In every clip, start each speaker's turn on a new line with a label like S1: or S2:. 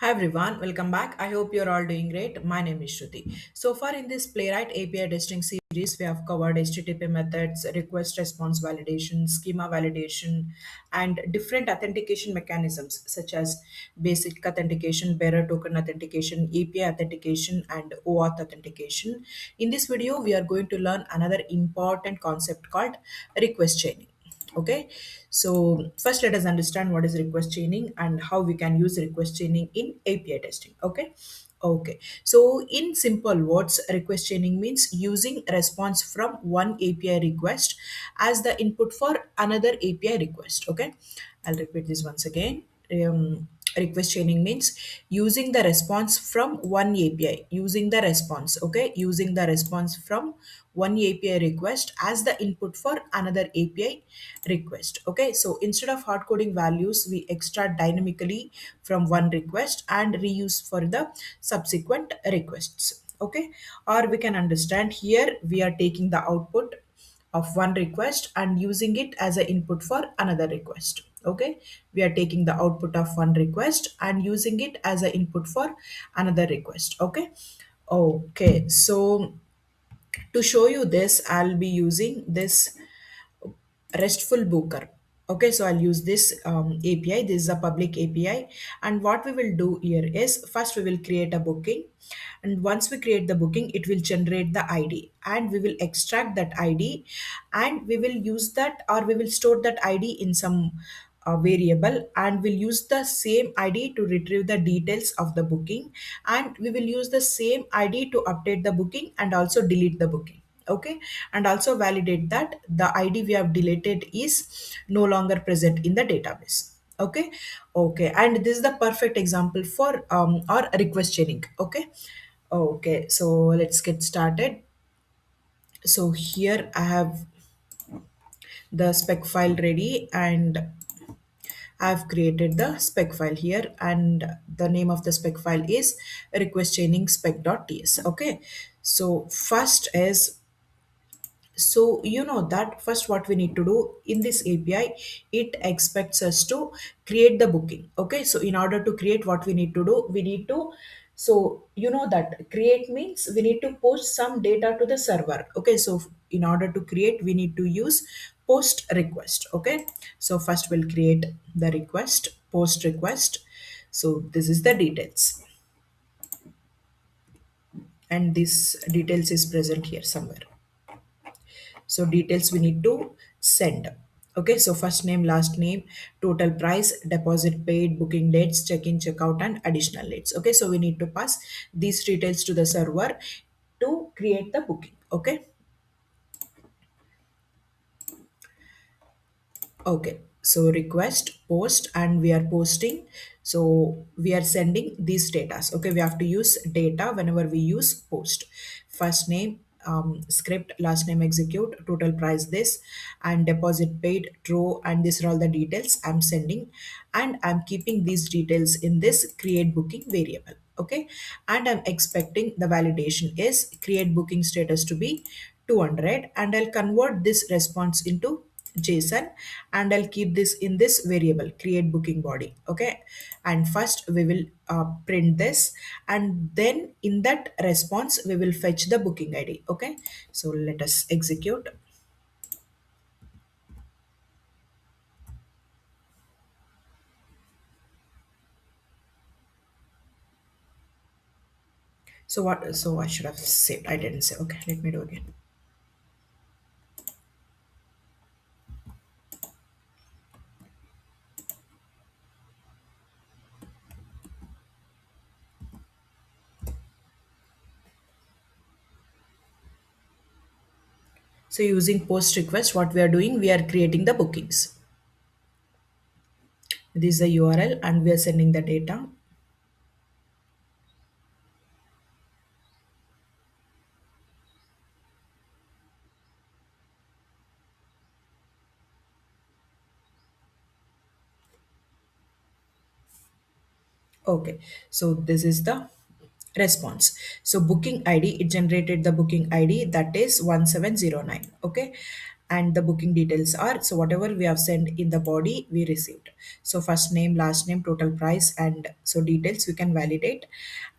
S1: Hi everyone, welcome back. I hope you're all doing great. My name is Shruti. So far in this Playwright API testing series, we have covered HTTP methods, request response validation, schema validation, and different authentication mechanisms such as basic authentication, bearer token authentication, API authentication, and OAuth authentication. In this video, we are going to learn another important concept called request chaining. Okay, so first let us understand what is request chaining and how we can use request chaining in API testing. Okay, so in simple words, request chaining means using response from one API request as the input for another API request. Okay, I'll repeat this once again. Request chaining means using the response from one API, using the response, okay, using the response from one API request as the input for another API request. Okay, so instead of hard coding values, we extract dynamically from one request and reuse for the subsequent requests. Okay, or we can understand here we are taking the output of one request and using it as an input for another request. Okay, we are taking the output of one request and using it as an input for another request. Okay, so to show you this, I'll be using this RESTful Booker. Okay, so I'll use this API. This is a public API. And what we will do here is first we will create a booking. And once we create the booking, it will generate the ID and we will extract that ID and we will use that or we will store that ID in some variable and we'll use the same ID to retrieve the details of the booking and we will use the same ID to update the booking and also delete the booking. Okay, and also validate that the ID we have deleted is no longer present in the database. Okay, and this is the perfect example for our request chaining. Okay, so let's get started. So here I have the spec file ready and I've created the spec file here and the name of the spec file is request chaining spec.ts. Okay, so first is, so you know that first what we need to do in this API, it expects us to create the booking. Okay, so in order to create, what we need to do, we need to, so you know that create means we need to post some data to the server. Okay, so in order to create, we need to use post request. Okay, so first we'll create the request, post request. So this is the details and this details is present here somewhere. So details we need to send. Okay, so first name, last name, total price, deposit paid, booking dates, check-in, check-out, and additional dates. Okay, so we need to pass these details to the server to create the booking. Okay, so request, post, and we are posting. So we are sending these data. Okay, we have to use data whenever we use post. First name, script, last name, execute, total price this, and deposit paid, true, and these are all the details I'm sending, and I'm keeping these details in this create booking variable. Okay, and I'm expecting the validation is create booking status to be 200, and I'll convert this response into JSON and I'll keep this in this variable create booking body. Okay, and first we will print this and then in that response we will fetch the booking ID. Okay, so let us execute. So I should have saved, I didn't say. Okay, let me do again. So using post request, what we are doing, we are creating the bookings. This is the URL and we are sending the data. Okay, so this is the response. So booking ID, it generated the booking ID that is 1709. Okay, and the booking details are, so whatever we have sent in the body we received. So first name, last name, total price, and so details we can validate.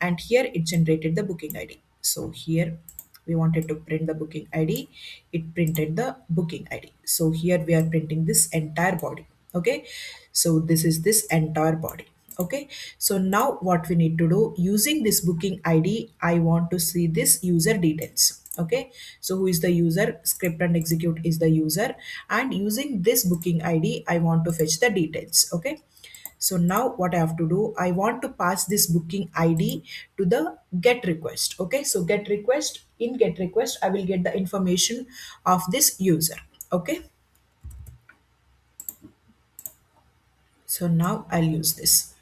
S1: And here it generated the booking id. So here we wanted to print the booking id, it printed the booking id. So here we are printing this entire body. Okay, so this is this entire body. Okay, so now what we need to do, using this booking id I want to see this user details. Okay, so who is the user, script and execute is the user, and using this booking id I want to fetch the details. Okay, so now what I have to do, I want to pass this booking ID to the get request. Okay, so get request, in get request, I will get the information of this user. Okay, so now I'll use this.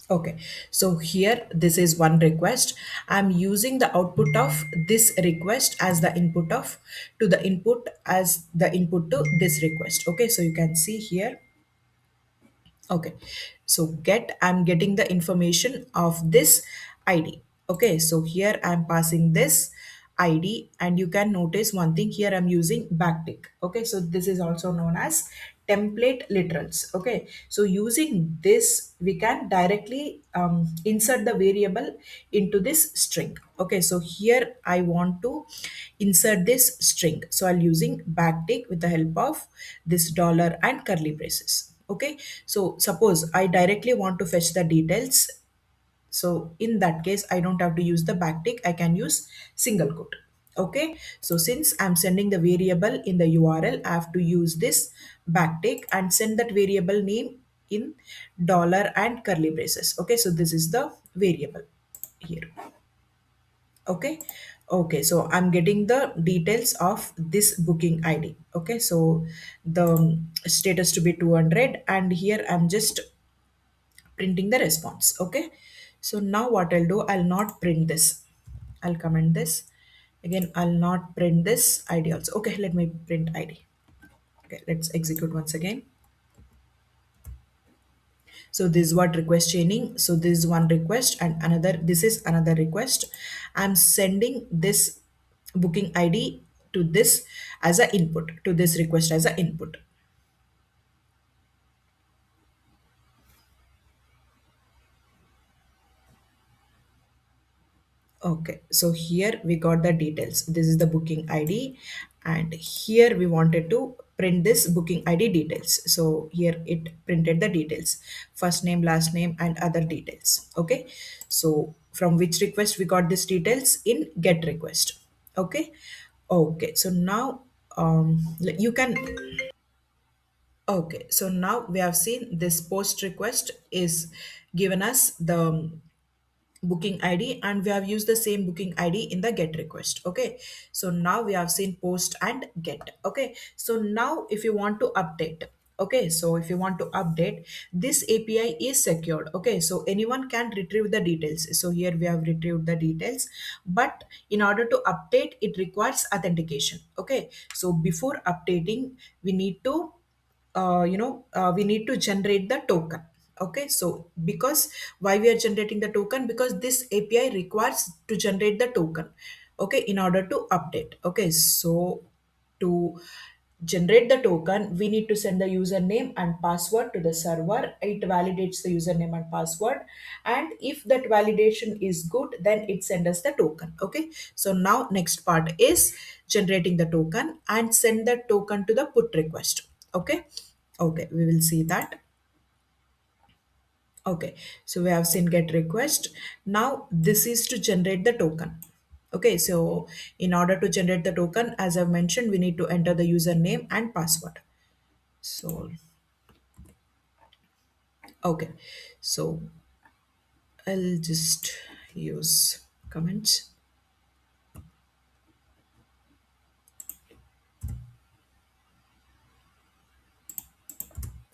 S1: Okay, so here this is one request. I'm using the output of this request as the input of to the input as the input to this request. Okay, so you can see here. Okay, so get, I'm getting the information of this ID. Okay, so here I'm passing this ID, and you can notice one thing here, I'm using backtick. Okay, so this is also known as template literals. Okay, so using this we can directly insert the variable into this string. Okay, so here I want to insert this string, so I'll using backtick with the help of this dollar and curly braces. Okay, so suppose I directly want to fetch the details, so in that case I don't have to use the backtick, I can use single quote. Okay, so since I'm sending the variable in the url, I have to use this backtick and send that variable name in dollar and curly braces. Okay, so this is the variable here. Okay, okay, so I'm getting the details of this booking id. Okay, so the status to be 200, and here I'm just printing the response. Okay, so now what I'll do, I'll not print this, I'll comment this again, I'll not print this id also. Okay, let me print id. Okay, let's execute once again. So this is what request chaining, so this is one request and another, this is another request. I'm sending this booking id to this as a input, to this request as a input. Okay, so here we got the details. This is the booking ID, and here we wanted to print this booking ID details. So here it printed the details, first name, last name, and other details. Okay, so from which request we got these details, in get request. Okay, okay, so now you can. Okay, so now we have seen this post request is given us the booking id, and we have used the same booking id in the get request. Okay, so now we have seen post and get. Okay, so now if you want to update, okay, so if you want to update, this api is secured. Okay, so anyone can retrieve the details. So here we have retrieved the details, but in order to update it requires authentication. Okay, so before updating we need to we need to generate the token. Okay, so because why we are generating the token, because this api requires to generate the token. Okay, in order to update. Okay, so to generate the token we need to send the username and password to the server, it validates the username and password, and if that validation is good then it sends us the token. Okay, so now next part is generating the token and send the token to the put request. Okay, okay, we will see that. Okay, so we have seen get request. Now this is to generate the token. Okay, so in order to generate the token, as I've mentioned, we need to enter the username and password. So, okay, so I'll just use comments.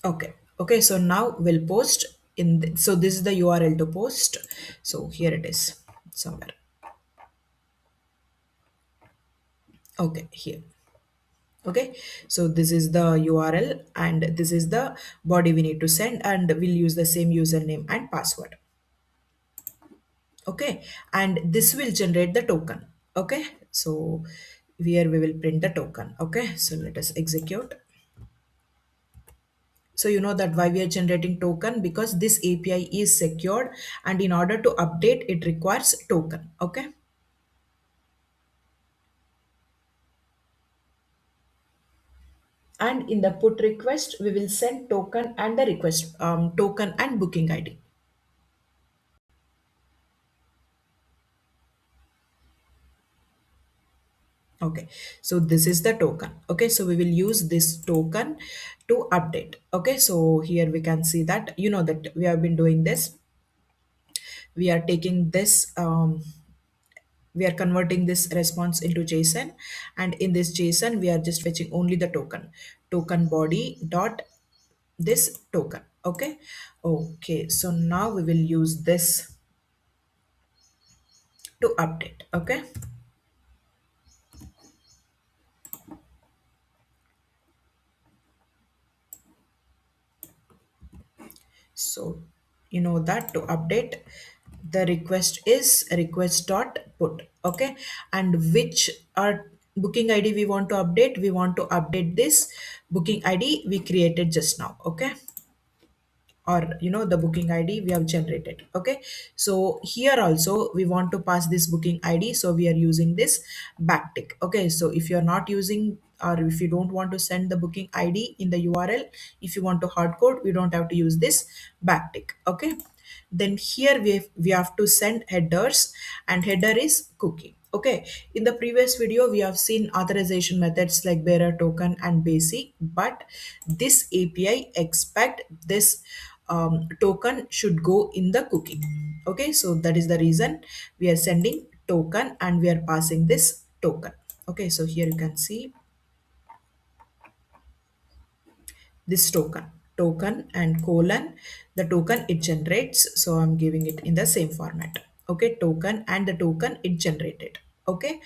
S1: Okay, okay, so now we'll post in so this is the URL to post. So here it is somewhere. Okay, here. Okay, so this is the URL and this is the body we need to send, and we'll use the same username and password. Okay, and this will generate the token. Okay, so here we will print the token. Okay, so let us execute. So you know that why we are generating token, because this API is secured, and in order to update it requires token. Okay, and in the put request we will send token and the request token and booking ID. Okay, so this is the token. Okay, so we will use this token to update. Okay, so here we can see that you know that we have been doing this. We are taking this we are converting this response into JSON, and in this JSON we are just fetching only the token body dot this token. Okay, okay, so now we will use this to update. Okay, so you know that to update the request is request dot put. Okay, and which are booking ID we want to update? We want to update this booking ID we created just now. Okay, or you know the booking ID we have generated. Okay, so here also we want to pass this booking ID, so we are using this backtick. Okay, so if you're not using, or if you don't want to send the booking ID in the URL, if you want to hard code, we don't have to use this backtick. Okay, then here we have to send headers, and header is cookie. Okay, in the previous video we have seen authorization methods like bearer token and basic, but this API expect this token should go in the cookie. Okay, so that is the reason we are sending token and we are passing this token. Okay, so here you can see this token and colon the token it generates, so I'm giving it in the same format. Okay, token and the token it generated. Okay,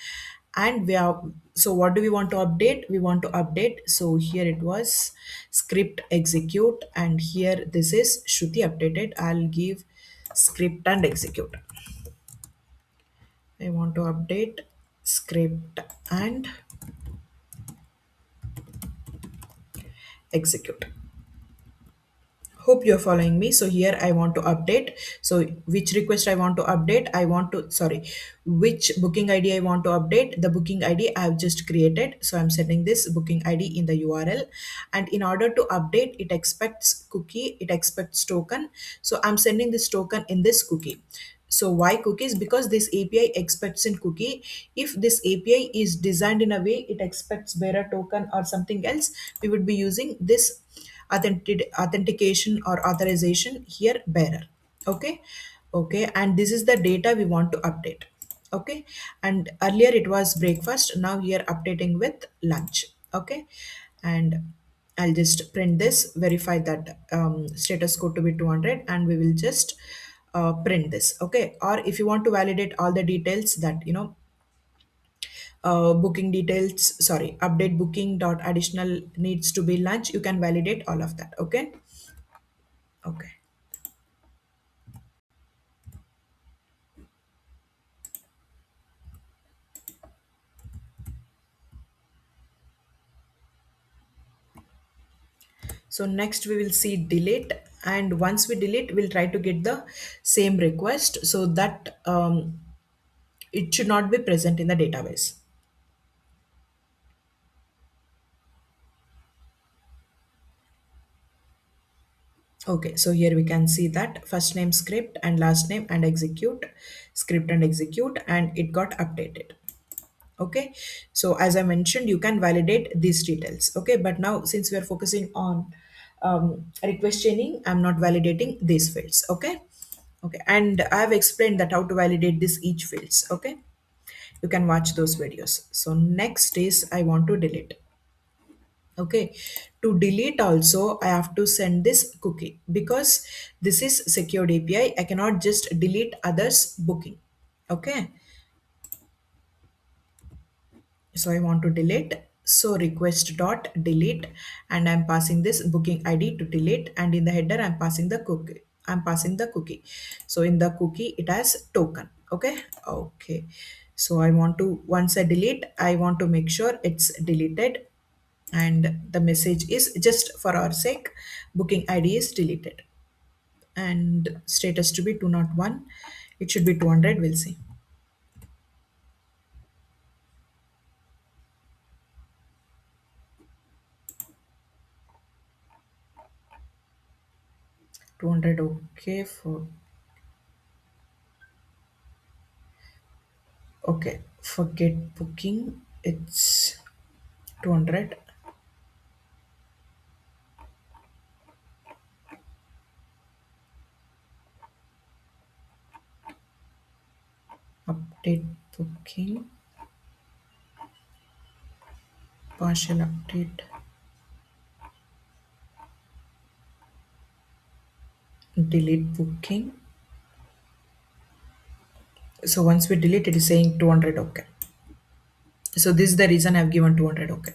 S1: and we are, so what do we want to update? We want to update, so here it was script execute, and here this is Shruti updated. I'll give script and execute. I want to update script and execute. Hope you're following me. So here I want to update, so which request I want to update, I want to, sorry, which booking ID I want to update? The booking ID I have just created, so I'm sending this booking ID in the URL. And in order to update, it expects cookie, it expects token, so I'm sending this token in this cookie. So why cookies? Because this API expects in cookie. If this API is designed in a way it expects bearer token or something else, we would be using this authentication or authorization here bearer. Okay, okay, and this is the data we want to update. Okay, and earlier it was breakfast, now here updating with lunch. Okay, and I'll just print this, verify that status code to be 200, and we will just print this. Okay, or if you want to validate all the details that you know, booking details, sorry, update booking dot additional needs to be lunch, you can validate all of that. Okay, okay, so next we will see delete, and once we delete we'll try to get the same request so that it should not be present in the database. Okay, so here we can see that first name script and last name and execute, script and execute, and it got updated. Okay, so as I mentioned, you can validate these details. Okay, but now since we are focusing on request chaining, I'm not validating these fields. Okay, okay, and I have explained that how to validate this each fields. Okay, you can watch those videos. So next is I want to delete. Okay, to delete also I have to send this cookie, because this is secured API, I cannot just delete others booking. Okay, so I want to delete. So request dot delete, and I'm passing this booking ID to delete, and in the header I'm passing the cookie. So in the cookie it has token. Okay. Okay. So I want to, once I delete, I want to make sure it's deleted, and the message is just for our sake, booking ID is deleted, and status to be 201. It should be 200. We'll see. 200. Okay. Okay, forget booking. It's 200. Update booking. Partial update. Delete booking. So once we delete, it is saying 200. Okay. So this is the reason I've given 200. Okay.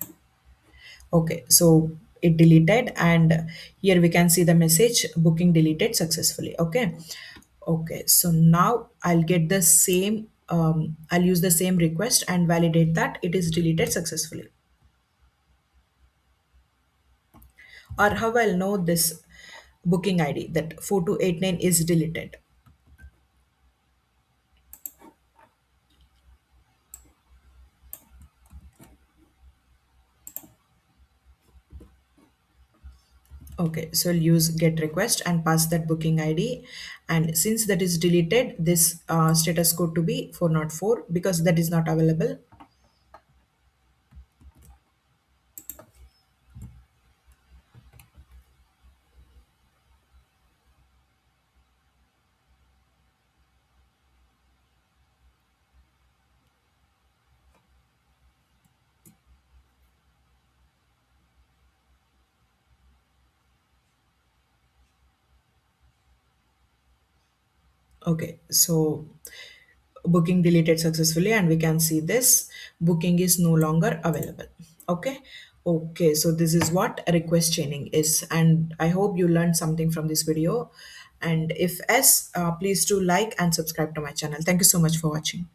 S1: Okay. So it deleted, and here we can see the message booking deleted successfully. Okay. Okay. So now I'll get the same. I'll use the same request and validate that it is deleted successfully. Or how I'll know this booking ID that 4289 is deleted. Okay, so I'll use get request and pass that booking ID. And since that is deleted, this status code to be 404 because that is not available. Okay, so booking deleted successfully, and we can see this booking is no longer available. Okay. Okay, so this is what request chaining is, and I hope you learned something from this video. And if yes, please do like and subscribe to my channel. Thank you so much for watching.